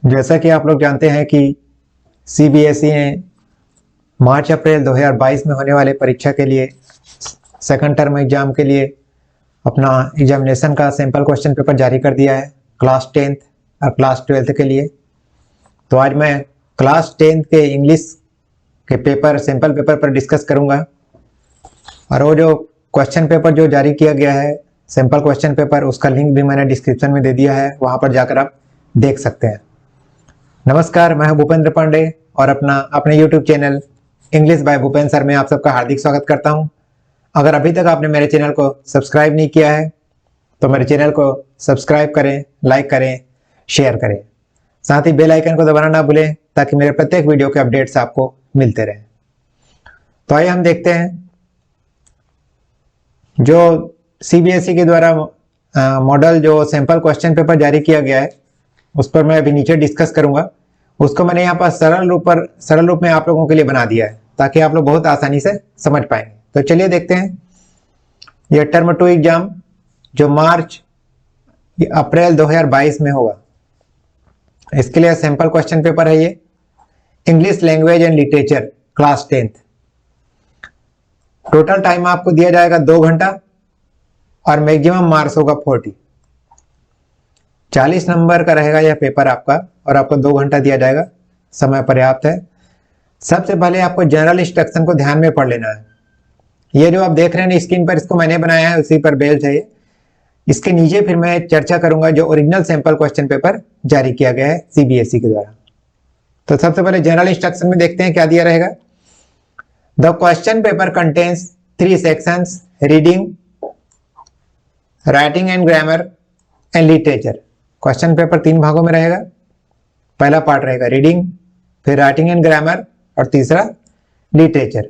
जैसा कि आप लोग जानते हैं कि सीबीएसई ने मार्च अप्रैल 2022 में होने वाले परीक्षा के लिए सेकंड टर्म एग्जाम के लिए अपना एग्जामिनेशन का सैंपल क्वेश्चन पेपर जारी कर दिया है क्लास 10th और क्लास 12th के लिए। तो आज मैं क्लास 10th के इंग्लिश के पेपर सैंपल पेपर पर डिस्कस करूंगा और वो जो क्वेश्चन पेपर जो जारी किया गया है सैंपल क्वेश्चन पेपर, उसका लिंक भी मैंने डिस्क्रिप्शन में दे दिया है, वहां पर जाकर आप देख सकते हैं। नमस्कार, मैं हूं भूपेंद्र पांडे और अपने YouTube channel English by Bhupendra sir में आप सबका हार्दिक स्वागत करता हूं। अगर अभी तक आपने मेरे चैनल को सब्सक्राइब नहीं किया है तो मेरे चैनल को सब्सक्राइब करें, लाइक करें, शेयर करें, साथ ही बेल आइकन को दबाना ना भूलें ताकि मेरे प्रत्येक वीडियो के अपडेट्स आपको मिलते रहें। तो आइए हम देखते हैं जो सीबीएसई के द्वारा मॉडल जो सैंपल क्वेश्चन पेपर जारी किया गया है उस पर मैं अभी नीचे डिस्कस करूंगा। उसको मैंने यहाँ पर सरल रूप में आप लोगों के लिए बना दिया है ताकि आप लोग बहुत आसानी से समझ पाएंगे। तो चलिए देखते हैं यह टर्म 2 एग्जाम जो मार्च अप्रैल 2022 में होगा, इसके लिए सैंपल क्वेश्चन पेपर है ये English language and literature class 10th। Total time आपको दिया जाएगा 2 घंटा और मैक्सिमम मार्क्स होगा 40 नंबर का रहेगा यह पेपर आपका और आपको 2 घंटा दिया जाएगा, समय पर्याप्त है। सबसे पहले आपको जनरल इंस्ट्रक्शन को ध्यान में पढ़ लेना है। ये जो आप देख रहे हैं स्क्रीन पर, इसको मैंने बनाया है, उसी पर बेल चाहिए। इसके नीचे फिर मैं चर्चा करूंगा जो ओरिजिनल सैंपल क्वेश्चन पेपर जारी किया गया है सीबीएसई के द्वारा। तो सबसे पहले जनरल इंस्ट्रक्शन में देखते हैं क्या दिया रहेगा। The question paper contents 3 sections, reading, writing and grammar and literature. Question paper 3 भागों में रहेगा। पहला पार्ट रहेगा रीडिंग, फिर राइटिंग एंड ग्रामर और तीसरा लिटरेचर।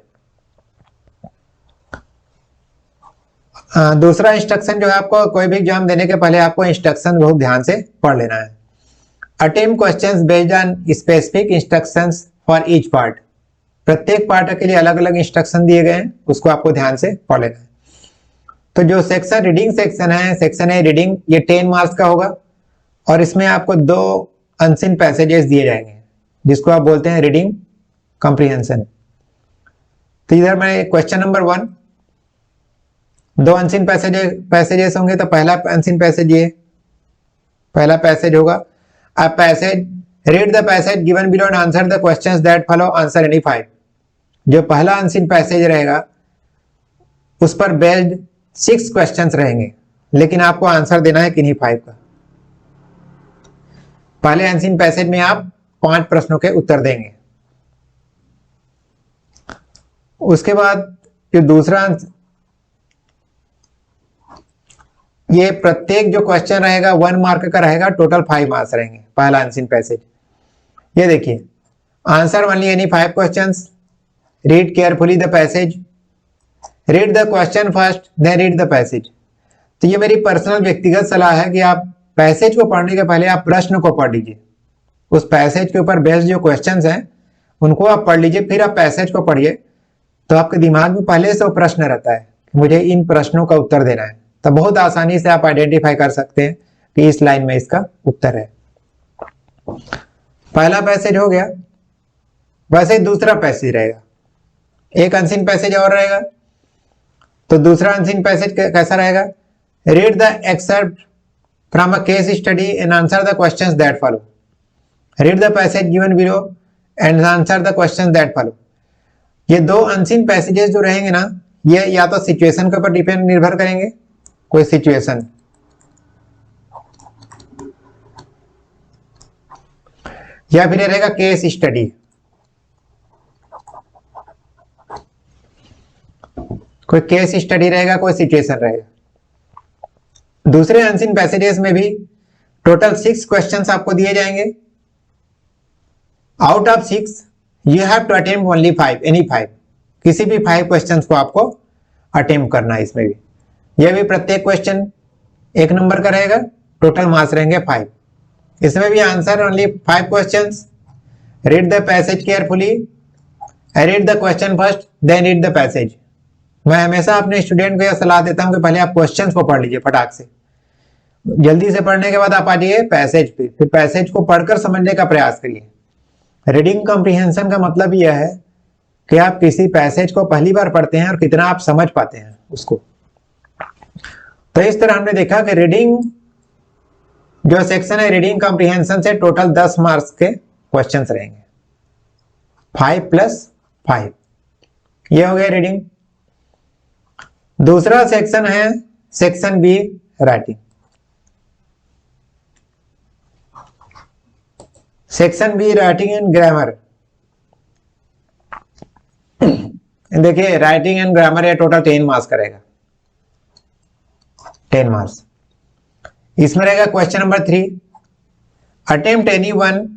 दूसरा इंस्ट्रक्शन जो है, आपको कोई भी एग्जाम देने के पहले आपको इंस्ट्रक्शन बहुत ध्यान से पढ़ लेना है। Attempt questions based on specific instructions for each part. प्रत्येक पार्ट के लिए अलग अलग इंस्ट्रक्शन दिए गए हैं, उसको आपको ध्यान से पढ़ लेना है। तो जो सेक्शन रीडिंग सेक्शन है रीडिंग, ये 10 मार्क्स का होगा और इसमें आपको 2 अनसीन पैसेजेस दिए जाएंगे जिसको आप बोलते हैं रीडिंग कॉम्प्रिहेंशन। तो इधर मैं क्वेश्चन नंबर 1, 2 अनसीन पैसेजेस होंगे। तो पहला अनसीन पैसेज ये पहला पैसेज होगा, a passage, read the passage given below and answer the questions that follow, answer any 5। जो पहला अनसीन पैसेज रहेगा उस पर बेस्ड 6 क्वेश्चंस रहेंगे, लेकिन आपको आंसर देना है किन्हीं 5 का। पहले अनसीन पैसेज में आप 5 प्रश्नों के उत्तर देंगे। उसके बाद जो दूसरा, ये प्रत्येक जो क्वेश्चन रहेगा 1 मार्क का रहेगा, टोटल 5 मार्क्स रहेंगे। पहला अनसीन पैसेज ये देखिए, answer only any 5 questions, read carefully the passage, read the question first then read the passage. तो ये मेरी पर्सनल व्यक्तिगत सलाह है कि आप पैसेज को पढ़ने के पहले आप प्रश्न को पढ़ लीजिए। उस पैसेज के ऊपर बेस्ड जो क्वेश्चंस हैं उनको आप पढ़ लीजिए, फिर आप पैसेज को पढ़िए। तो आपके दिमाग में पहले से वो प्रश्न रहता है, मुझे इन प्रश्नों का उत्तर देना है। तो बहुत आसानी से आप आइडेंटिफाई कर सकते हैं कि इस लाइन में इसका उत्तर है। पहला पैसेज हो गया। वैसे दूसरा पैसेज रहेगा, एक अनसीन पैसेज और रहेगा। तो दूसरा अनसीन पैसेज कैसा रहेगा, read the excerpt from a case study and answer the questions that follow, read the passage given below and answer the questions that follow. ये 2 अनसीन पैसेजेस जो रहेंगे ना, ये या तो सिचुएशन के ऊपर निर्भर करेंगे, कोई सिचुएशन, या फिर रहेगा केस स्टडी। कोई केस स्टडी रहेगा, कोई सिचुएशन रहेगा। दूसरे अनसीन पैसेजेस में भी टोटल 6 क्वेश्चंस आपको दिए जाएंगे। Out of 6 you have to attempt only 5, any 5। किसी भी 5 क्वेश्चंस को आपको अटेम्प्ट करना है। इसमें भी यह भी प्रत्येक क्वेश्चन 1 नंबर का रहेगा, टोटल मार्क्स रहेंगे 5। इसमें भी answer only 5 questions, read the passage carefully, read the question first then read the passage. मैं हमेशा अपने स्टूडेंट को यह सलाह देता हूं कि पहले आप क्वेश्चंस को पढ़ लीजिए फटाक से, जल्दी से पढ़ने के बाद आप आ जाइए पैसेज पे, फिर पैसेज को पढ़कर समझने का प्रयास करिए। रीडिंग कॉम्प्रिहेंशन का मतलब यह है कि आप किसी पैसेज को पहली बार पढ़ते हैं और कितना आप समझ पाते हैं उसको। तो इस तरह हमने देखा कि रीडिंग जो सेक्शन है रीडिंग कॉम्प्रिहेंशन से टोटल 10 मार्क्स के क्वेश्चंस रहेंगे, 5 + 5। ये हो गया रीडिंग। दूसरा सेक्शन है section be writing. Section be writing and grammar. देखिए राइटिंग एंड ग्रामर ये टोटल 10 मार्क्स करेगा, 10 मार्क्स। इसमें रहेगा question number 3, attempt any one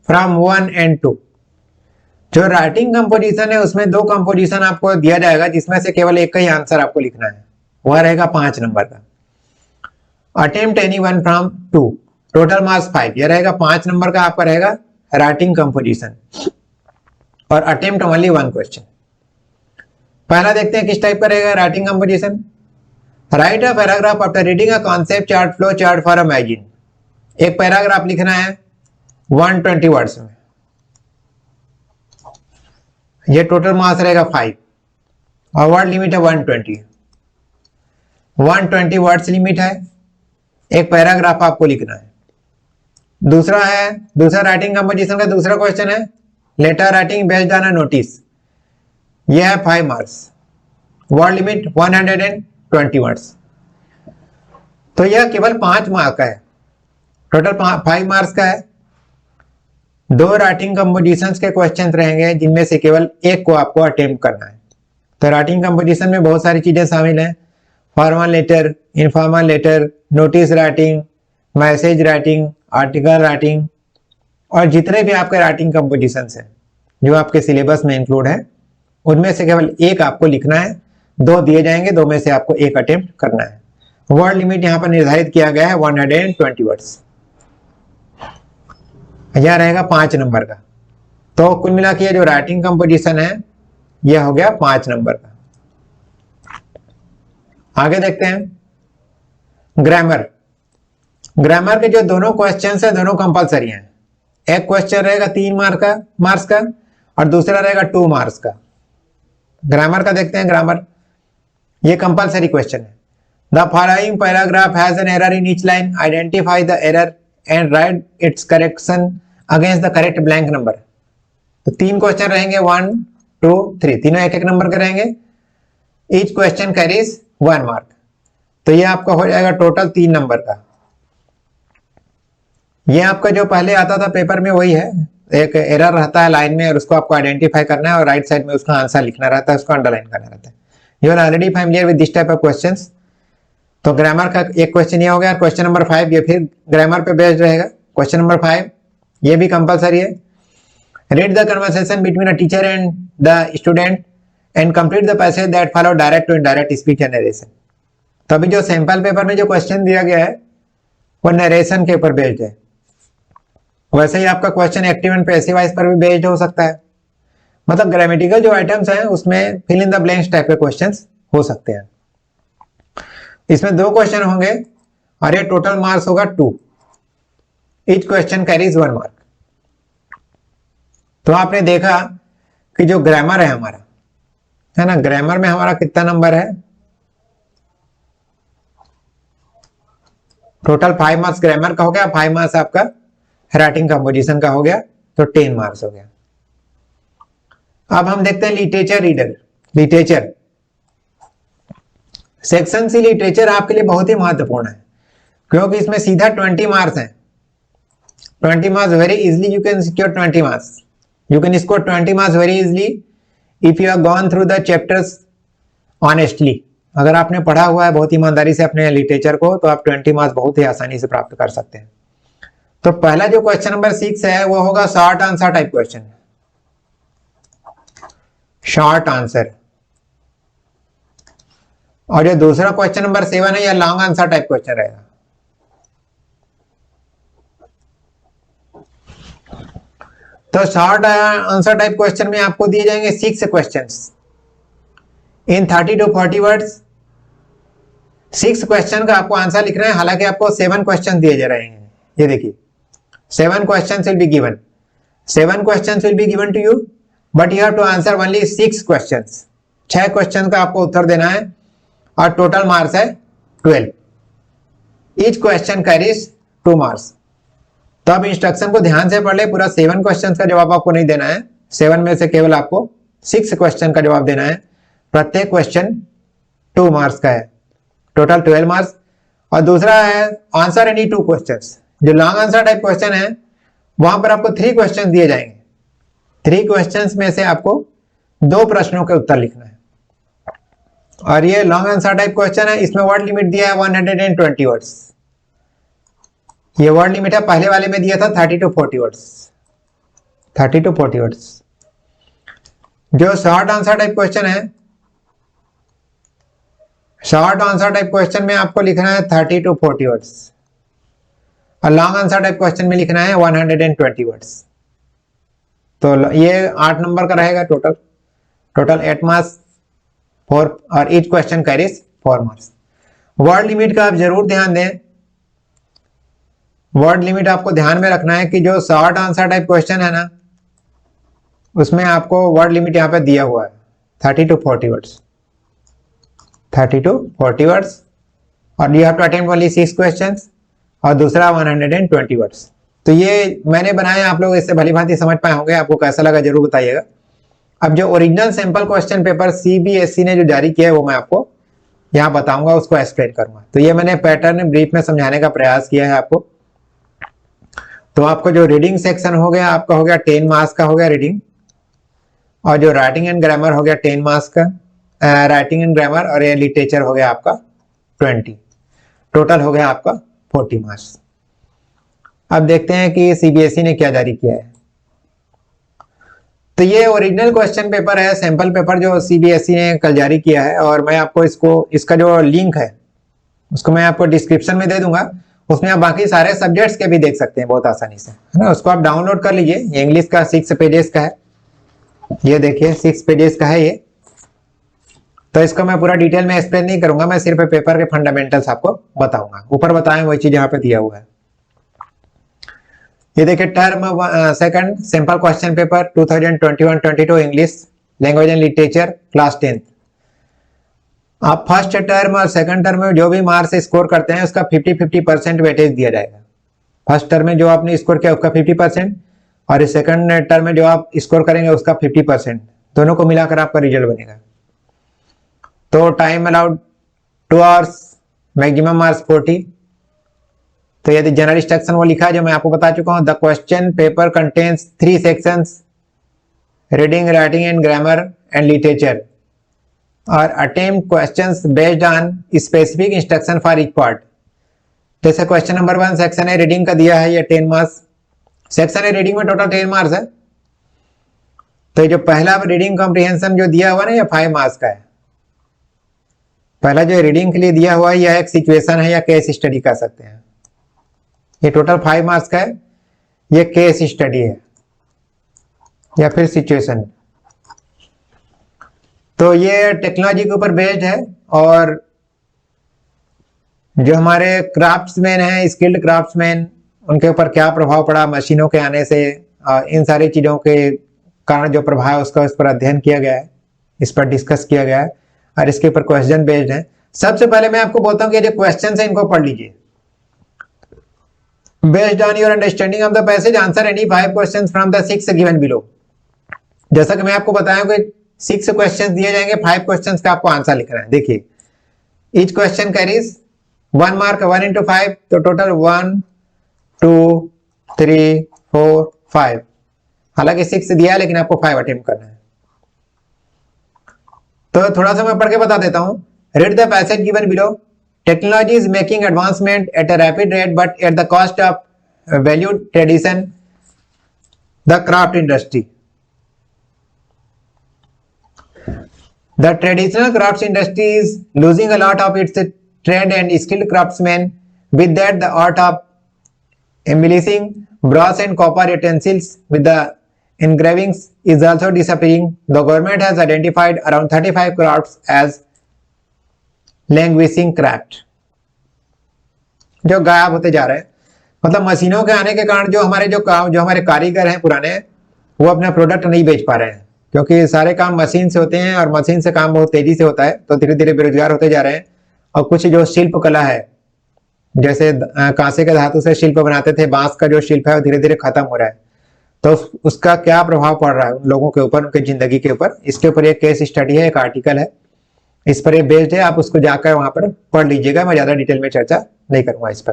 from 1 and 2। जो राइटिंग कंपोजिशन है उसमें 2 कंपोजिशन आपको दिया जाएगा जिसमें से केवल एक का ही आंसर आपको लिखना है, वह रहेगा 5 नंबर का। Attempt any one from 2, total marks 5, यह रहेगा 5 नंबर का आपका रहेगा राइटिंग कंपोजिशन, और अटेम्प्ट ओनली 1 क्वेश्चन। पहला देखते हैं किस टाइप का रहेगा writing composition. Right a paragraph after reading a concept chart flow chart for a magazine. एक पैराग्राफ लिखना है 120 वर्ड्स में, ये टोटल मार्क्स रहेगा 5, और वर्ड लिमिट है 120 वर्ड्स लिमिट है, एक पैराग्राफ आपको लिखना है। दूसरा राइटिंग कंपोजिशन का दूसरा क्वेश्चन है letter writing based on a notice, यह है 5 मार्क्स, वर्ड लिमिट 120 वर्ड्स। तो यह केवल 5 मार्क्स का है, टोटल 5 मार्क्स का है। 2 राइटिंग कंपोजिशंस के क्वेश्चंस रहेंगे जिनमें से केवल एक को आपको अटेम्प्ट करना है। तो राइटिंग कंपोजिशन में बहुत सारी चीजें शामिल हैं, formal letter, informal letter, notice writing, message writing, article writing, और जितने भी आपके राइटिंग कंपोजिशंस हैं जो आपके सिलेबस में इंक्लूड है उनमें से केवल एक आपको लिखना है। 2 दिए जाएंगे, 2 में से आपको एक अटेम्प्ट करना है। वर्ड लिमिट यहां पर निर्धारित किया गया है 120 वर्ड्स, यह रहेगा 5 नंबर का। तो कुल मिला के जो राइटिंग कंपोजिशन है यह हो गया 5 नंबर का। आगे देखते हैं ग्रामर। ग्रामर के जो दोनों क्वेश्चंस है दोनों कंपलसरी हैं। एक क्वेश्चन रहेगा 3 मार्क्स का और दूसरा रहेगा 2 मार्क्स का। ग्रामर का देखते हैं। ग्रामर ये कंपलसरी क्वेश्चन है। The following paragraph has an error in each line, identify the error and write its correction against the correct blank number. तो 3 क्वेश्चन रहेंगे, 1, 2, 3, तीनों एक नंबर के रहेंगे। Each question carries 1 mark. तो ये आपका हो जाएगा टोटल 3 नंबर का। ये आपका जो पहले आता था पेपर में वही है, एक एरर रहता है लाइन में और उसको आपको आइडेंटिफाई करना है और राइट साइड में उसका आंसर लिखना रहता है, उसको अंडरलाइन करना रहता है। You are already familiar with this type of questions. तो ग्रामर का एक क्वेश्चन ये हो गया। क्वेश्चन नंबर 5 ये फिर ग्रामर पे बेस्ड रहेगा। क्वेश्चन नंबर 5 ये भी कंपलसरी है। Read the conversation between a teacher and the student and complete the passage that follow direct to indirect speech and narration. तो अभी जो सैंपल पेपर में जो क्वेश्चन दिया गया है वो नरेशन के ऊपर बेस्ड है। वैसे ही आपका question active and passive voice पर भी बेस्ड हो सकता है। मतलब ग्रामेटिकल जो आइटम्स हैं उसमें fill in the blanks type के क्वेश्चंस हो सकते हैं। इसमें 2 क्वेश्चन होंगे और ये टोटल मार्क्स होगा 2। Each question carries 1 mark. तो आपने देखा कि जो ग्रामर है हमारा, है ना, ग्रामर में हमारा कितना नंबर है? टोटल 5 मार्क्स ग्रामर का हो गया, 5 मार्क्स आपका राइटिंग कंपोजिशन का हो गया, तो 10 मार्क्स हो गया। अब हम देखते हैं literature reader. Literature section C literature आपके लिए बहुत ही महत्वपूर्ण है क्योंकि इसमें सीधा 20 मार्क्स हैं। 20 marks very easily you can secure 20 marks. You can score 20 marks very easily if you have gone through the chapters honestly. अगर आपने पढ़ा हुआ है बहुत ईमानदारी से अपने लिटरेचर को तो आप 20 मार्क्स बहुत ही आसानी से प्राप्त कर सकते हैं। तो पहला जो क्वेश्चन नंबर 6 है वो होगा short answer type question. Short answer. और जो दूसरा क्वेश्चन नंबर 7 है यह लॉन्ग आंसर टाइप क्वेश्चन रहेगा। तो शॉर्ट आंसर टाइप क्वेश्चन में आपको दिए जाएंगे 6 questions. In 30 to 40 words 6 question का आपको आंसर लिखना है। हालांकि आपको 7 क्वेश्चन दिए जा रहे हैं, ये देखिए 7 question will be given, 7 question will be given to you, but you have to answer only 6 question. 6 question का आपको उत्तर देना है और टोटल मार्क्स है 12। Each question carries 2 marks. तो आप इंस्ट्रक्शन को ध्यान से पढ़ ले, पूरा 7 क्वेश्चन का जवाब आपको नहीं देना है, 7 में से केवल आपको 6 क्वेश्चन का जवाब देना है। प्रत्येक क्वेश्चन 2 मार्क्स का है, टोटल 12 मार्क्स। और दूसरा है आंसर एनी 2 क्वेश्चंस। जो लॉन्ग आंसर टाइप क्वेश्चन है वहां पर आपको 3 क्वेश्चन दिए जाएंगे, 3 क्वेश्चंस में से आपको 2 प्रश्नों के उत्तर लिखना है। और ये लॉन्ग आंसर टाइप क्वेश्चन है, इसमें वर्ड लिमिट दिया है 120 वर्ड्स। ये वर्ड लिमिट है, पहले वाले में दिया था 30 to 40 वर्ड्स, 30 to 40 वर्ड्स। जो शॉर्ट आंसर टाइप क्वेश्चन है, शॉर्ट आंसर टाइप क्वेश्चन में आपको लिखना है 30 to 40 वर्ड्स और लॉन्ग आंसर टाइप क्वेश्चन में लिखना है 120 वर्ड्स। तो ये 8 नंबर का रहेगा टोटल 8 मार्क्स 4, और each question carries 4 marks. Word limit का आप जरूर ध्यान दें, वर्ड लिमिट आपको ध्यान में रखना है कि जो शॉर्ट आंसर टाइप क्वेश्चन है ना, उसमें आपको वर्ड लिमिट यहाँ पे दिया हुआ है 30 to 40 वर्ड्स, 30 to 40 वर्ड्स। और you have to attempt only 6 questions और दूसरा 120 वर्ड्स। तो ये मैंने बनाया, आप लोग इससे भली भांति समझ पाए होंगे। आपको कैसा लगा जरूर बताइएगा। अब जो original sample question paper CBSE ने जो जारी किया है वो मैं आपको यहाँ बताऊंगा, उसको एक्सप्लेन करूंगा। तो ये मैंने पैटर्न ब्रीफ में समझाने का प्रयास किया है आपको। तो आपको जो रीडिंग सेक्शन हो गया आपका हो गया 10 मार्क्स का हो गया रीडिंग, और जो राइटिंग एंड ग्रामर हो गया 10 मार्क्स का, राइटिंग एंड ग्रामर, और ये लिटरेचर हो गया आपका 20। टोटल हो गया आपका 40 मार्क्स। अब देखते हैं कि सीबीएसई ने क्या जारी किया है। तो ये ओरिजिनल क्वेश्चन पेपर है, सैंपल पेपर जो सीबीएसई ने कल जारी किया है, और मैं आपको इसका जो लिंक है उसको मैं आपको डिस्क्रिप्शन में दे दूंगा। उसमें आप बाकी सारे सब्जेक्ट्स के भी देख सकते हैं बहुत आसानी से, है ना। उसको आप डाउनलोड कर लीजिए। ये इंग्लिश का 6 पेजेस का है, ये देखिए 6 पेजेस का है ये। तो इसको मैं पूरा डिटेल में एक्सप्लेन नहीं करूंगा, मैं सिर्फ पेपर के फंडामेंटल्स आपको बताऊंगा। ऊपर बताएं वही चीज यहाँ पे दिया हुआ है। ये देखिए term 2 simple question paper 2021-22 English language and literature class 10। आप फर्स्ट टर्म और सेकंड टर्म में जो भी मार्क्स स्कोर करते हैं उसका 50-50% वेटेज दिया जाएगा। फर्स्ट टर्म में जो आपने स्कोर किया उसका 50% और सेकंड टर्म में जो आप स्कोर करेंगे उसका 50%, दोनों को मिलाकर आपका रिजल्ट बनेगा। तो time allowed 2 hours, maximum marks 40। तो यदि जनरल इंस्ट्रक्शन वो लिखा है जो मैं आपको बता चुका हूं, the question paper contents 3 sections, reading, writing and grammar and literature, और attempt questions based on specific instruction for each part. जैसे क्वेश्चन नंबर 1 सेक्शन है रीडिंग का दिया है, ये 10 मार्क्स सेक्शन है, रीडिंग में टोटल 10 मार्क्स है। तो जो पहला रीडिंग कॉम्प्रिहेंशन जो दिया हुआ ना, ये 5 मार्क्स का है। पहला जो रीडिंग के लिए दिया हुआ है यह एक सिचुएशन है या केस स्टडी कर सकते हैं। ये टोटल 5 मार्क्स का है, ये केस स्टडी है या फिर सिचुएशन। तो ये टेक्नोलॉजी के ऊपर बेस्ड है, और जो हमारे क्राफ्ट्समैन हैं, स्किल्ड क्राफ्ट्समैन, उनके ऊपर क्या प्रभाव पड़ा मशीनों के आने से, इन सारी चीजों के कारण जो प्रभाव है उसका उस पर अध्ययन किया गया है, इस पर डिस्कस किया गया है, और इसके ऊपर क्वेश्चन बेस्ड है। सबसे पहले मैं आपको बोलता हूं कि जो क्वेश्चन है इनको पढ़ लीजिए। Based on your understanding of the passage answer any 5 questions from the 6 given below. जैसा कि मैं आपको बताया कि 6 क्वेश्चंस दिए जाएंगे, 5 क्वेश्चंस का आपको आंसर लिखना है। देखिए each question carries 1 mark, 1 into 5, तो टोटल 1 2 3 4 5। हालांकि 6 दिया है लेकिन आपको 5 अटेम्प्ट करना है। तो थोड़ा सा मैं पढ़ के बता देता हूं। Read the passage given below. Technology is making advancement at a rapid rate, but at the cost of valued tradition, the craft industry. The traditional crafts industry is losing a lot of its trained and skilled craftsmen. With that, the art of embellishing brass and copper utensils with the engravings is also disappearing. The government has identified around 35 crafts as languishing craft, जो गायब होते जा रहे हैं। मतलब मशीनों के आने के कारण जो हमारे कारीगर हैं पुराने, वो अपना प्रोडक्ट नहीं बेच पा रहे हैं, क्योंकि सारे काम मशीन से होते हैं और मशीन से काम बहुत तेजी से होता है, तो धीरे धीरे बेरोजगार होते जा रहे हैं। और कुछ जो शिल्प कला है, जैसे कांसे के धातु से शिल्प बनाते थे, बांस का जो शिल्प है वो धीरे धीरे खत्म हो रहा है। तो उसका क्या प्रभाव पड़ रहा है उन लोगों के ऊपर, उनकी जिंदगी के ऊपर, इसके ऊपर एक केस स्टडी है, एक आर्टिकल है, इस पर ये बेस्ड है। आप उसको जाकर वहां पर पढ़ लीजिएगा, मैं ज्यादा डिटेल में चर्चा नहीं करूंगा इस पर।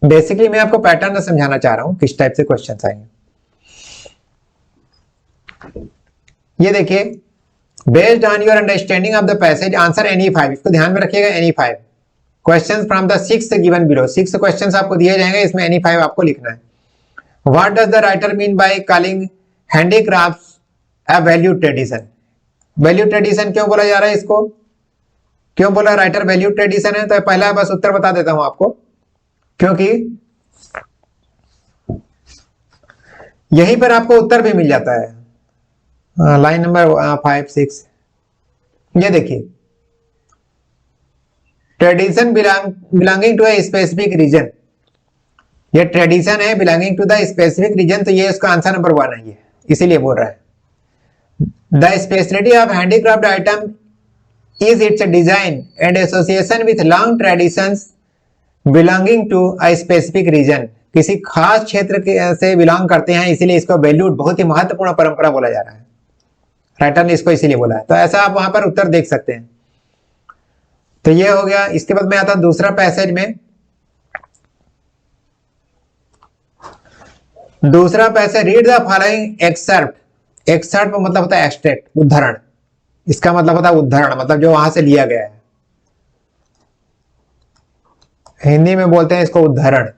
बेसिकली मैं आपको पैटर्न समझाना चाह रहा हूं किस टाइप से क्वेश्चन आएंगे। ये देखिए, based on your understanding of the passage answer any 5, इसको ध्यान में रखिएगा, any 5 questions from the 6 given below. 6 questions आपको दिए जाएंगे, इसमें एनी 5 आपको लिखना है। What does the writer mean by calling handicrafts a value tradition? Value tradition क्यों बोला जा रहा है इसको, क्यों बोला राइटर वैल्यू ट्रेडिशन है? तो पहला बस उत्तर बता देता हूं आपको, क्योंकि यहीं पर आपको उत्तर भी मिल जाता है। लाइन नंबर 5, 6, ये देखिए, tradition belonging to a specific region, ये ट्रेडिशन है belonging to the specific region, तो ये उसका आंसर नंबर 1 है, ये इसीलिए बोल रहा है। The speciality of handicraft item is its design and association with long traditions belonging to a specific region, किसी खास क्षेत्र से बिलोंग करते हैं, इसीलिए इसको वैल्यूड, बहुत ही महत्वपूर्ण परंपरा बोला जा रहा है। राइटर ने इसको इसीलिए बोला है, तो ऐसा आप वहां पर उत्तर देख सकते हैं। तो ये हो गया। इसके बाद में आता दूसरा पैसेज में, दूसरा passage, read the following excerpt. Excerpt मतलब होता है एक्सट्रैक्ट, उद्धरण, इसका मतलब होता है उद्धरण, मतलब जो वहां से लिया गया है, हिंदी में बोलते हैं इसको उद्धरण।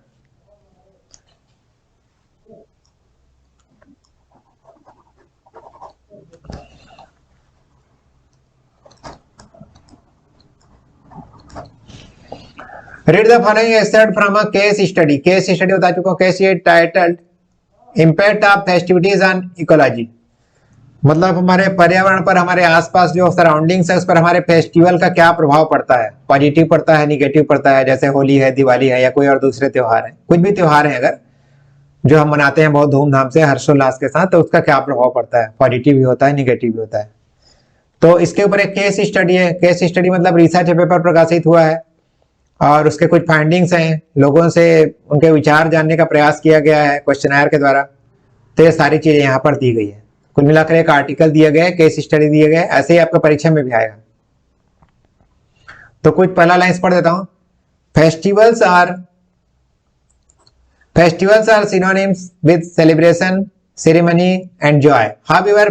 Read the following extract from a case study. Case study बता चुका हूं, केस ये titled impact of festivities on ecology, मतलब हमारे पर्यावरण पर, हमारे आसपास जो सराउंडिंग्स है उस पर हमारे फेस्टिवल का क्या प्रभाव पड़ता है, पॉजिटिव पड़ता है, निगेटिव पड़ता है। जैसे होली है, दिवाली है, या कोई और दूसरे त्योहार है, कुछ भी त्योहार है अगर जो हम मनाते हैं बहुत धूमधाम से, हर्षोल्लास के साथ, तो उसका क्या प्रभाव पड़ता है, पॉजिटिव भी होता है, निगेटिव भी होता है। तो इसके ऊपर एक केस स्टडी है। केस स्टडी मतलब रिसर्च पेपर प्रकाशित हुआ है और उसके कुछ फाइंडिंग्स हैं, लोगों से उनके विचार जानने का प्रयास किया गया है क्वेश्चनर के द्वारा। तो ये सारी चीजें यहाँ पर दी गई है। कुल मिलाकर एक आर्टिकल दिया गया है, केस स्टडी दिए गए, ऐसे ही आपका परीक्षा में भी आएगा। तो कुछ पहला लाइन पढ़ देता हूं। Festivals are synonyms with celebration, ceremony and joy. However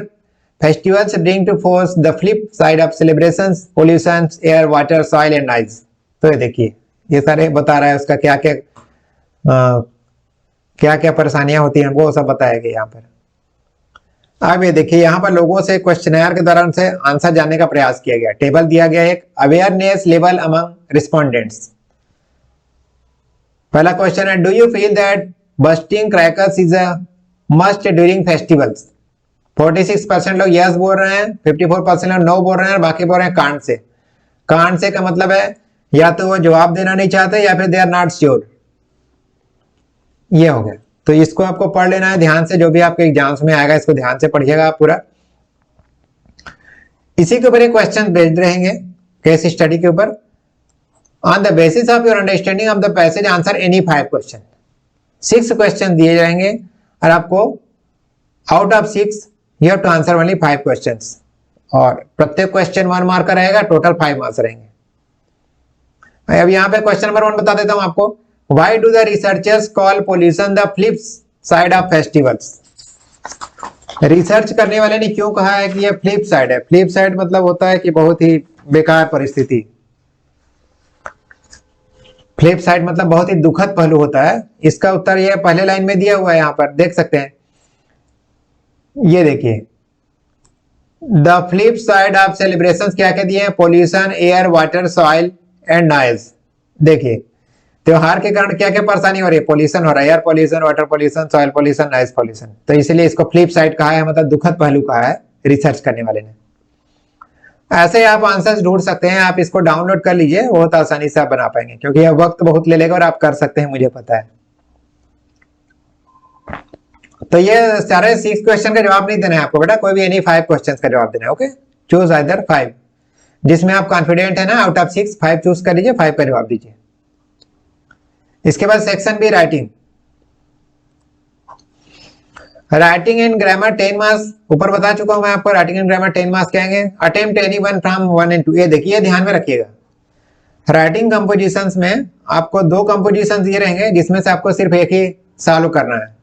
festivals bring to force the flip side of celebrations, pollution, air, water, soil and noise. तो ये देखिए, ये सारे बता रहा है उसका क्या क्या परेशानियां होती हैं, वो सब बताया गया यहाँ पर। अब ये देखिए, यहाँ पर लोगों से क्वेश्चनर के दौरान से आंसर जानने का प्रयास किया गया। टेबल दिया गया एक, अवेयरनेस लेवल अमंग रिस्पोंडेंट्स। पहला क्वेश्चन है, do you feel that bursting crackers is a must during festivals? 46% लोग यस बोल रहे हैं, 54% लोग नो बोल रहे हैं, और बाकी बोल रहे हैं कांट से। कांट से का मतलब है या तो वो जवाब देना नहीं चाहते या फिर दे आर नॉट श्योर। ये हो गया। तो इसको आपको पढ़ लेना है ध्यान से, जो भी आपके एग्जाम्स में आएगा इसको ध्यान से पढ़िएगा आप पूरा। इसी के ऊपर एक क्वेश्चन बेस्ड रहेंगे केस स्टडी के ऊपर। On the basis of your understanding of the passage answer any 5 question. 6 question दिए जाएंगे और आपको out of 6 you have to answer only 5 questions, और प्रत्येक क्वेश्चन 1 मार्क का रहेगा, टोटल 5 मार्क्स रहेंगे। अब यहाँ पे क्वेश्चन नंबर 1 बता देता हूं आपको। Why do the researchers call pollution the flip side of festivals? Research करने वाले ने क्यों कहा है कि ये फ्लिप साइड है? फ्लिप साइड मतलब होता है कि बहुत ही बेकार परिस्थिति। फ्लिप साइड मतलब बहुत ही दुखद पहलू होता है। इसका उत्तर ये पहले लाइन में दिया हुआ है, यहां पर देख सकते हैं। ये देखिए, the flip side of celebrations क्या क्या दिए हैं? Pollution, air, water, soil and noise. देखिए, त्योहार के कारण क्या क्या परेशानी हो रही है? पोल्यूशन हो रहा है, air pollution, water pollution, soil pollution, noise pollution. तो इसलिए इसको फ्लिप साइड कहा है, मतलब दुखद पहलू कहा है रिसर्च करने वाले ने। ऐसे आप आंसर्स ढूंढ सकते हैं, आप इसको डाउनलोड कर लीजिए, बहुत आसानी से आप बना पाएंगे, क्योंकि यह वक्त बहुत ले लेगा और आप कर सकते हैं, मुझे पता है। तो ये सारे 6 क्वेश्चन का जवाब नहीं देना है आपको बेटा, कोई भी एनी 5 क्वेश्चन का जवाब देना है। ओके, चूज आइदर 5, जिसमें आप कॉन्फिडेंट है ना, आउट ऑफ 6 5 चूज कर लीजिए, 5 का जवाब दीजिए। इसके बाद section be writing. Writing and grammar 10 marks, ऊपर बता चुका हूं मैं आपको, राइटिंग एंड ग्रामर 10 मार्क्स कहेंगे। Attempt any one from 1 and 2, ये देखिए ध्यान में रखिएगा। राइटिंग कंपोजिशंस में आपको 2 कंपोजिशन दिए रहेंगे, जिसमें से आपको सिर्फ एक ही सॉल्व करना है,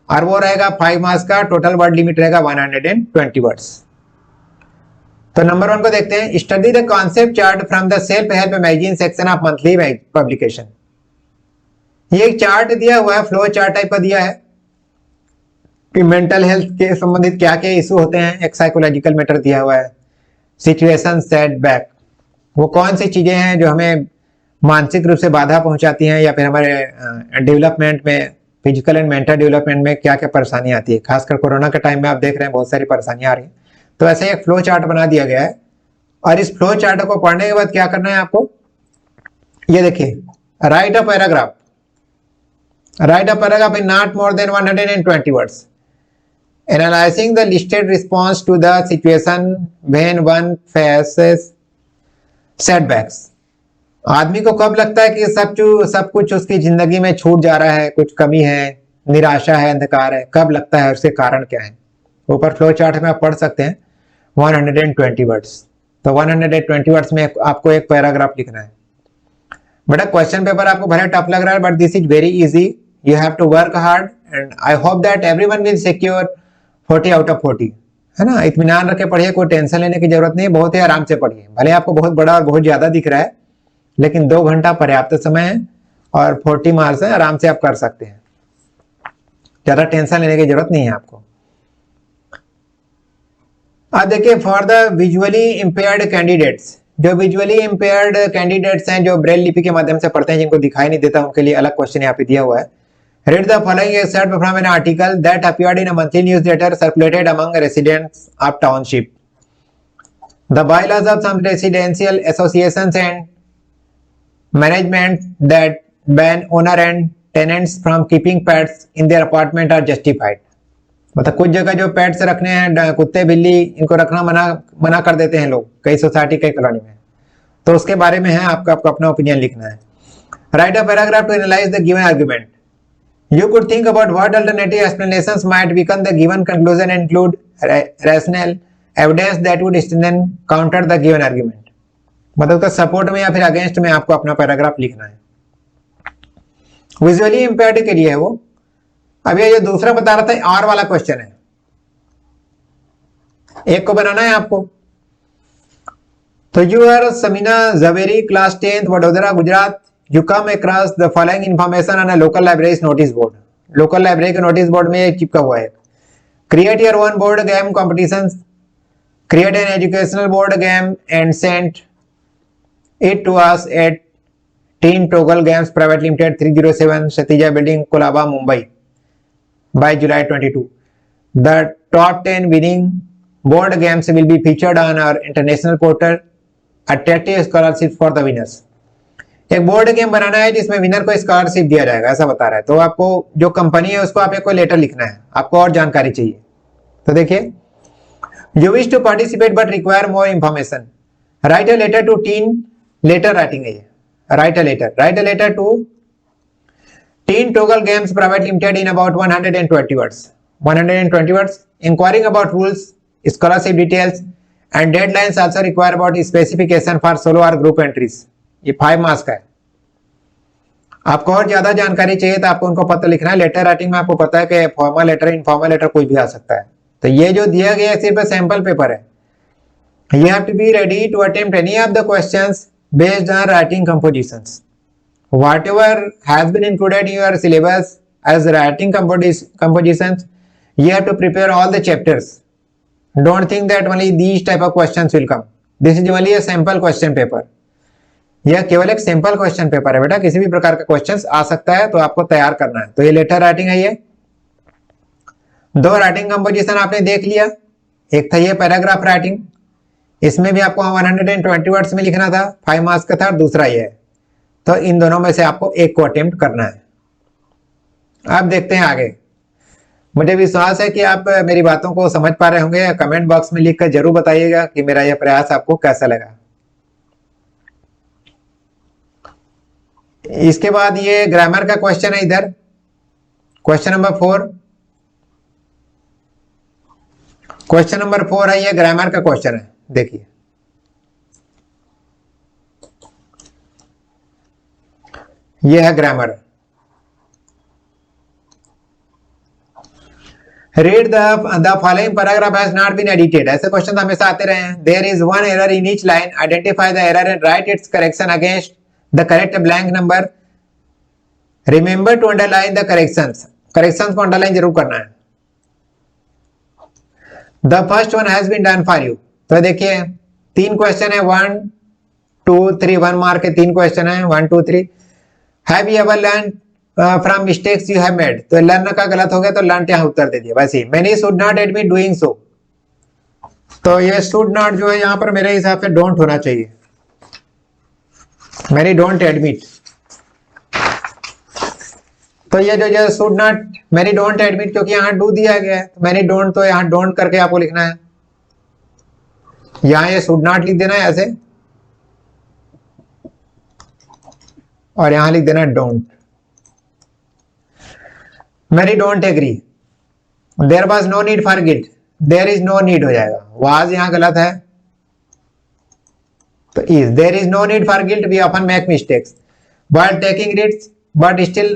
और वो रहेगा 5 मार्क्स का। टोटल वर्ड लिमिट रहेगा 120 वर्ड्स। तो नंबर 1 को देखते हैं। Study the concept chart from the self help magazine section of monthly publication. ये एक चार्ट दिया हुआ है, फ्लो चार्ट टाइप का दिया है कि मेंटल हेल्थ के संबंधित क्या क्या इशू होते हैं। एक साइकोलॉजिकल मैटर दिया हुआ है, सिचुएशन, सेटबैक, वो कौन सी चीजें हैं जो हमें मानसिक रूप से बाधा पहुंचाती हैं, या फिर हमारे डेवलपमेंट में, फिजिकल एंड मेंटल डेवलपमेंट में क्या क्या परेशानी आती है। खासकर कोरोना के टाइम में आप देख रहे हैं बहुत सारी परेशानियां आ रही हैं। तो ऐसे एक फ्लो चार्ट बना दिया गया है, और इस फ्लो चार्ट को पढ़ने के बाद क्या करना है आपको, ये देखिए, write a paragraph, write a paragraph in not more than 120 words analysing the listed response to the situation when one faces setbacks. आदमी को कब लगता है कि सब कुछ उसकी जिंदगी में छूट जा रहा है, कुछ कमी है, निराशा है, अंधकार है, कब लगता है, उसके कारण क्या है। ऊपर फ्लो चार्ट में आप पढ़ सकते हैं 120 वर्ड्स। तो 120 वर्ड्स में आपको एक पैराग्राफ लिखना है। बेटा क्वेश्चन पेपर आपको भले टफ लग रहा है, but this is very easy, you have to work hard, and I hope that everyone will secure 40 out of 40, है ना। इत्मीनान रख के पढ़िए, कोई टेंशन लेने की जरूरत नहीं है, बहुत ही आराम से पढ़िए। भले आपको बहुत बड़ा और बहुत ज्यादा दिख रहा है, लेकिन 2 घंटा पर्याप्त समय है, और 40 मार्क्स है, आराम से आप कर सकते हैं, ज्यादा टेंशन लेने की जरूरत नहीं है आपको। अब देखिए, for the visually impaired candidates, जो विजुअली इंपेयर्ड कैंडिडेट्स हैं, जो ब्रेल लिपि के माध्यम से पढ़ते हैं, जिनको दिखाई नहीं देता, उनके लिए अलग क्वेश्चन यहाँ पे दिया हुआ है। Read the following excerpt from an article that appeared in a monthly newsletter circulated among residents of township. The bylaws of some residential associations and management that ban owner and tenants from keeping pets in their apartment are justified. मतलब कुछ जगह जो pets रखने हैं, कुत्ते बिल्ली, इनको रखना मना कर देते हैं लोग, कई सोसाइटी, कई कॉलोनी में, तो उसके बारे में है आपको अपना ओपिनियन लिखना है। Write a paragraph to analyze the given argument. You could think about what alternative explanations might become the given conclusion and include rational evidence that would then counter the given argument. मतलब उसका support में या फिर against में आपको अपना paragraph लिखना है। विजुअली इंपेयर्ड के लिए है वो। अब ये जो दूसरा बता रहा था, आर वाला क्वेश्चन है, एक को बनाना है आपको। तो you are Sameena Javeri, class 10th, Vadodara, Gujarat. You come across the following information on a local library's notice board. Local library के नोटिस बोर्ड में एक चिपका हुआ है। Create your own board game competitions. Create an educational board game and send it to us at Teen Toggle Games Private Limited, 307 Satija Building, Kolaba, Mumbai by July 22. The top 10 winning board games will be featured on our international portal. Attractive scholarships for the winners. एक board game बनाना है जिसमें winner को scholarship दिया जाएगा, ऐसा बता रहा है। तो आपको जो कंपनी है उसको आप एक लेटर लिखना है, आपको और जानकारी चाहिए। तो देखिए, you wish to participate but require more information, write a letter to Teen, letter writing है ये, write a letter to Teen Toggle Games Private Limited in about 120 words, 120 words, inquiring about rules, scholarship details and deadlines also require about specification for solo or group entries. ये 5 marks का है। आपको और ज्यादा जानकारी चाहिए तो आपको उनको पत्र लिखना है। लेटर राइटिंग में आपको पता है कि फॉर्मल लेटर, इनफॉर्मल लेटर कुछ भी आ सकता है। तो ये जो दिया गया है सिर्फ सैंपल पेपर है। You have to be ready to attempt any of the questions based on writing compositions. Whatever has been included in your syllabus as writing compositions, you have to prepare all the chapters. Don't think that only these type of questions will come. This is only a sample question paper. यह केवल एक simple question paper है बेटा, किसी भी प्रकार का question आ सकता है, तो आपको तैयार करना है। तो ये लेटर राइटिंग है। ये दो राइटिंग कंपोजिशन आपने देख लिया, एक था ये पैराग्राफ राइटिंग, इसमें भी आपको 120 वर्ड्स में लिखना था, 5 मार्क्स का था, और दूसरा ये है। तो इन दोनों में से आपको एक को अटेम्प्ट करना है। आप देखते हैं आगे। मुझे विश्वास है कि आप मेरी बातों को समझ पा रहे होंगे। कमेंट बॉक्स में लिखकर जरूर बताइएगा कि मेरा यह प्रयास आपको कैसा लगा। इसके बाद ये ग्रामर का क्वेश्चन है इधर, क्वेश्चन नंबर 4। क्वेश्चन नंबर 4 है, ये ग्रामर का क्वेश्चन है। देखिए, ये है grammar. Read the following paragraph has not been edited. ऐसे क्वेश्चन हमेशा आते रहे हैं। There is one error in each line, identify the error and write its correction against the correct blank number. Remember to underline the corrections. Corrections को underline जरूर करना है। The first one has been done for you. तो देखिए 3 question है, 1 2 3, 1 mark के 3 question है, 1 2 3। Have you ever learn from mistakes you have made. तो लर्न का गलत हो गया तो लर्न यहाँ उत्तर दे दिया। वैसे ही many should not admit doing so. तो ये शुड नॉट जो है यहाँ पर मेरे हिसाब से डोंट होना चाहिए। Many don't admit. तो ये जो should not, many don't admit, क्योंकि यहाँ डू दिया गया है, तो मैनी डोंट, तो यहाँ डोंट करके आपको लिखना है। यहाँ ये शुड नॉट लिख देना है ऐसे, और यहां लिख देना don't. Many don't agree. There was no need for guilt, there is no need हो जाएगा। वाज यहां गलत है, तो is. There is no need for guilt, we often make mistakes while taking risk but still.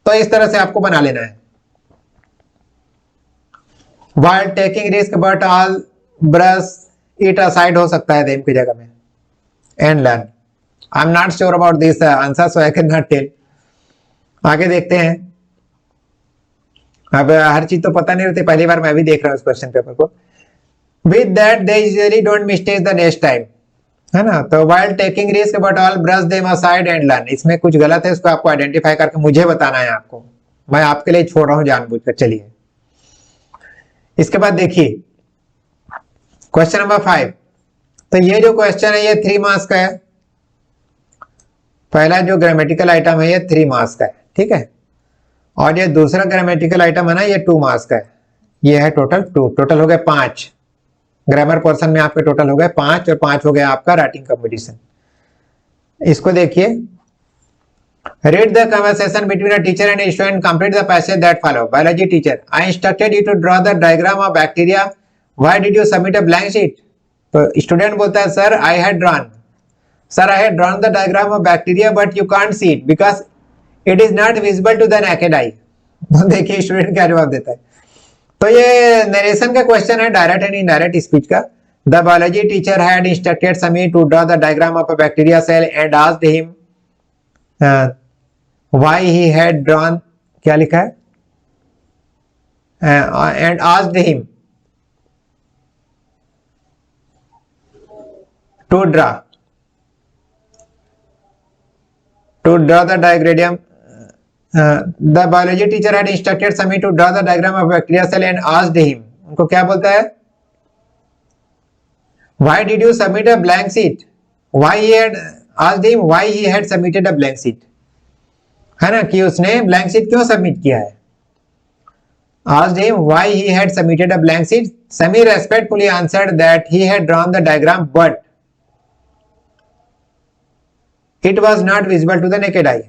तो इस तरह से आपको बना लेना है। While taking risk but all brush it aside हो सकता है देम की जगह में। And learn. I am not sure about this answer, so I can not tell. आगे देखते हैं। अब हर चीज तो पता नहीं रहती, पहली बार मैं भी देख रहा हूँ इस क्वेश्चन पेपर को। With that they usually don't mistake the next time, है ना। तो while taking risk but all brush them aside and learn. इसमें कुछ गलत है, उसको आपको आइडेंटिफाई करके मुझे बताना है आपको। मैं आपके लिए छोड़ रहा हूं जानबूझकर। चलिए इसके बाद देखिए क्वेश्चन नंबर 5। तो ये जो क्वेश्चन है ये 3 मार्क्स का है। पहला जो ग्रामेटिकल आइटम है ये 3 मार्क्स का है, ठीक है। और ये दूसरा ग्रामेटिकल आइटम है ना, ये 2 मार्क्स का है। ये है टोटल 2, टोटल हो गए 5। ग्रामर पोर्शन में आपके टोटल हो गए 5, और 5 हो गया आपका राइटिंग कंपटीशन। इसको देखिए। Read the conversation between a teacher and student, complete the passage that follow. Biology teacher, I instructed you to draw the diagram of bacteria, why did you submit a blank sheet. तो student बोलता है sir I had drawn, sir I had drawn the diagram of bacteria but you can't see it because it is not visible to the naked eye। देखिए student क्या जवाब देता है। तो ये नरेशन का क्वेश्चन है, डायरेक्ट एंड इनडायरेक्ट स्पीच का। The biology teacher had instructed Sammy to draw the diagram of a bacteria cell and asked him why he had drawn, क्या लिखा है, and asked him to draw the diagram। The biology teacher had instructed Sami to draw the diagram of bacteria cell and asked him, उनको क्या बोलता है, why did you submit a blank sheet, why he had asked him why he had submitted a blank sheet, है ना, कि उसने blank sheet क्यों submit किया है। asked him why he had submitted a blank sheet, Sami respectfully answered that he had drawn the diagram but it was not visible to the naked eye,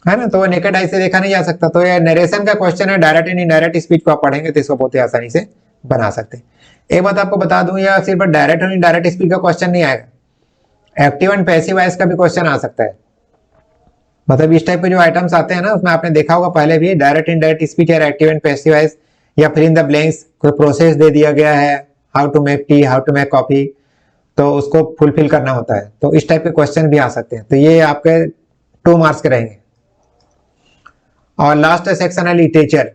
है ना। तो वो नेकेड आई से देखा नहीं जा सकता। तो ये नरेशन का क्वेश्चन है, डायरेक्ट एंड इनडायरेक्ट स्पीच को आप पढ़ेंगे तो इसको बहुत ही आसानी से बना सकते हैं। एक बात आपको बता दूं, या सिर्फ डायरेक्ट और इनडायरेक्ट स्पीच का क्वेश्चन नहीं आएगा, एक्टिव एंड पैसिव वॉइस का भी क्वेश्चन आ सकता है। मतलब इस टाइप के जो आइटम्स आते हैं ना, उसमें आपने देखा होगा पहले भी, डायरेक्ट इनडायरेक्ट स्पीच या एक्टिव एंड पैसिव वॉइस, या फिर इन द ब्लैंक्स कोई प्रोसेस दे दिया गया है, how to make tea, how to make coffee, तो उसको फुलफिल करना होता है। तो इस टाइप के क्वेश्चन भी आ सकते हैं। तो ये आपके 2 मार्क्स के रहेंगे। और लास्ट सेक्शन है लिटरेचर।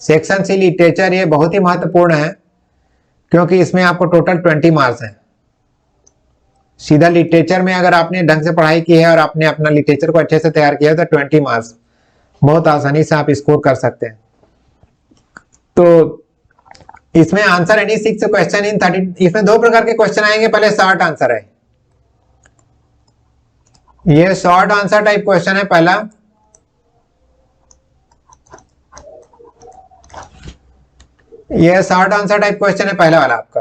सेक्शन सी लिटरेचर, ये बहुत ही महत्वपूर्ण है क्योंकि इसमें आपको टोटल 20 मार्क्स हैं। सीधा लिटरेचर में अगर आपने ढंग से पढ़ाई की है और आपने अपना लिटरेचर को अच्छे से तैयार किया है तो 20 मार्क्स बहुत आसानी से आप स्कोर कर सकते हैं। तो इसमें आंसर एनी 6 क्वेश्चन इन 30, इसमें 2 प्रकार के क्वेश्चन आएंगे। पहले शॉर्ट आंसर है, ये शॉर्ट आंसर टाइप क्वेश्चन है पहला। ये शॉर्ट आंसर टाइप क्वेश्चन है पहला वाला आपका।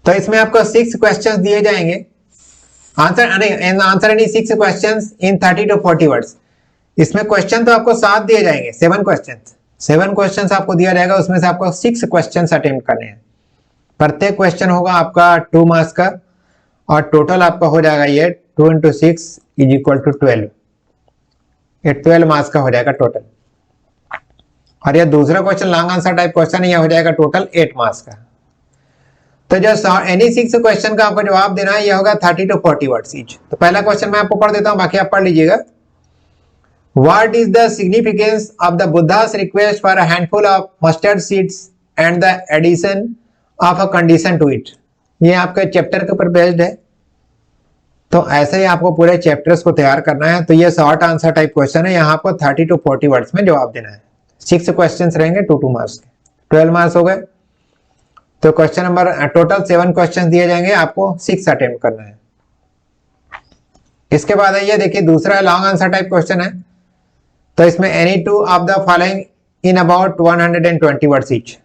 तो इसमें आपको 6 क्वेश्चंस दिए जाएंगे, answer any 6 questions in 30 to 40 words. इसमें क्वेश्चन तो आपको 7 दिए जाएंगे, 7 क्वेश्चंस आपको दिया जाएगा, उसमें से आपको 6 क्वेश्चंस अटेम्प्ट करने हैं। प्रत्येक क्वेश्चन होगा आपका 2 मार्क्स का और टोटल आपका हो जाएगा ये 2 × 6 = 12। ये 12 मार्क्स का हो जाएगा टोटल। और ये दूसरा question long answer type question है, यह हो जाएगा टोटल 8 मार्क्स का। तो जो एनी 6 क्वेश्चन का आपको जवाब देना है, यह होगा 30 to 40 वर्ड्स ईच। तो पहला क्वेश्चन मैं आपको पढ़ देता हूं, बाकी आप पढ़ लीजिएगा। What is the significance of the Buddha's request for a handful of mustard seeds and the addition of a condition to it? ये आपके चैप्टर के ऊपर बेस्ड है, तो ऐसे ही आपको पूरे चैप्टर्स को तैयार करना है। तो ये शॉर्ट आंसर टाइप क्वेश्चन है, यहाँ आपको 30 to 40 वर्ड्स में जवाब देना है। 6 क्वेश्चंस रहेंगे, 2 मार्क्स के, 12 मार्क्स हो गए। तो क्वेश्चन नंबर टोटल 7 क्वेश्चन दिए जाएंगे, आपको 6 अटेम्प्ट करना है। इसके बाद ये देखिए दूसरा लॉन्ग आंसर टाइप क्वेश्चन है। तो इसमें any 2 of the following in about 120 words each.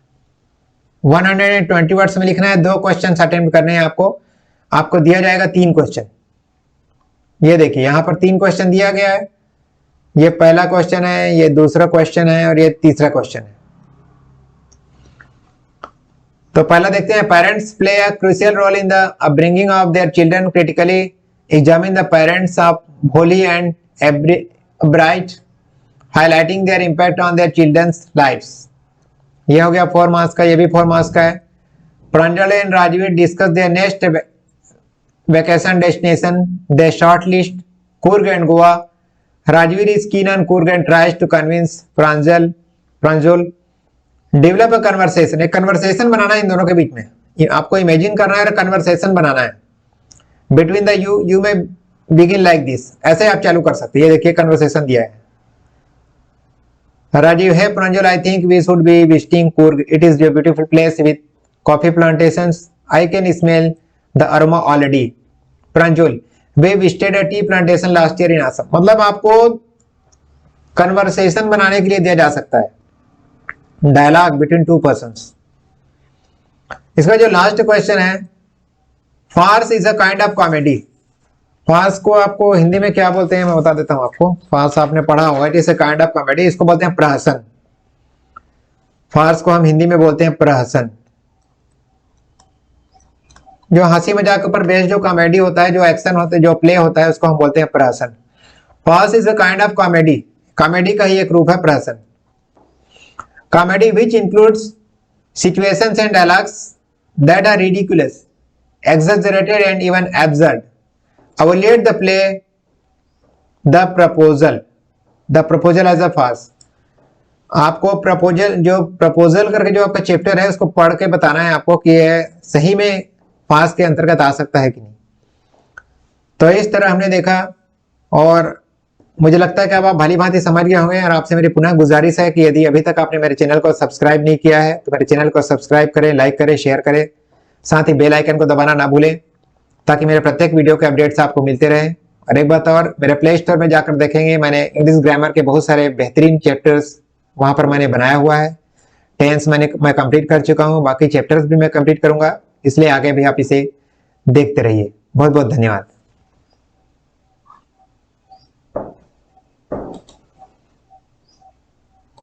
120 words में लिखना है, 2 क्वेश्चन अटेम्प्ट करने हैं आपको दिया जाएगा 3 क्वेश्चन। ये देखिए यहाँ पर 3 क्वेश्चन दिया गया है, ये पहला क्वेश्चन है, ये दूसरा क्वेश्चन है और ये तीसरा क्वेश्चन है। तो पहला देखते हैं, parents play a crucial role in the upbringing of their children, critically examine the parents of Holly and Bright, highlighting their impact on their children's lives. ये हो गया 4 मार्क्स का, ये भी 4 मार्क्स का है। Pranjal and Rajveer discuss their next vacation destination, they shortlist Coorg and Goa. Rajveer is keen on Coorg and tries to convince Pranjal. Develop a conversation, एक conversation बनाना है इन दोनों के बीच में, आपको इमेजिन करना है और conversation बनाना है। Between the you may begin like this, ऐसे आप चालू कर सकते हैं। ये देखिए conversation दिया है। Rajiv, hey Pranjal, I think we should be visiting Coorg. It is a beautiful place with coffee plantations. I can smell the aroma already. Pranjal, we visited a tea plantation last year in Assam. मतलब आपको conversation बनाने के लिए दिया जा सकता है, dialogue between 2 persons. इसका जो लास्ट क्वेश्चन है, farce is a kind of comedy. Farce को आपको हिंदी में क्या बोलते हैं मैं बता देता हूं आपको। फार्स आपने पढ़ा होगा, it is a kind of comedy, इसको बोलते हैं प्रहसन। फार्स को हम हिंदी में बोलते हैं प्रहसन। जो हंसी मजाक के ऊपर बेस्ड जो कॉमेडी होता है, जो एक्शन होता है, जो प्ले होता है, उसको हम बोलते हैं प्रहसन। Farce is a kind of comedy, comedy का ही एक रूप है प्रहसन। Comedy which includes situations and dialogues that are ridiculous, exaggerated and even absurd. Evaluate the play, the proposal as a farce. आपको प्रपोजल करके जो आपका चैप्टर है उसको पढ़ के बताना है आपको कि ये सही में फार्स के अंतर्गत आ सकता है कि नहीं। तो इस तरह हमने देखा और मुझे लगता है कि अब आप भली भांति समझ गए होंगे। और आपसे मेरी पुनः गुजारिश है कि यदि अभी तक आपने मेरे चैनल को सब्सक्राइब नहीं किया है तो मेरे चैनल को सब्सक्राइब करें, लाइक करें, शेयर करें, साथ ही बेल आइकन को दबाना ना भूलें ताकि मेरे प्रत्येक वीडियो के अपडेट्स आपको मिलते रहें। और एक बात और, मेरे प्ले स्टोर में जाकर देखेंगे मैंने इंग्लिश ग्रामर के बहुत सारे बेहतरीन चैप्टर्स वहां पर मैंने बनाया हुआ है। टेंस मैं कंप्लीट कर चुका हूं, बाकी चैप्टर्स भी मैं कंप्लीट करूंगा, इसलिए आगे भी आप इसे देखते रहिए। बहुत बहुत धन्यवाद।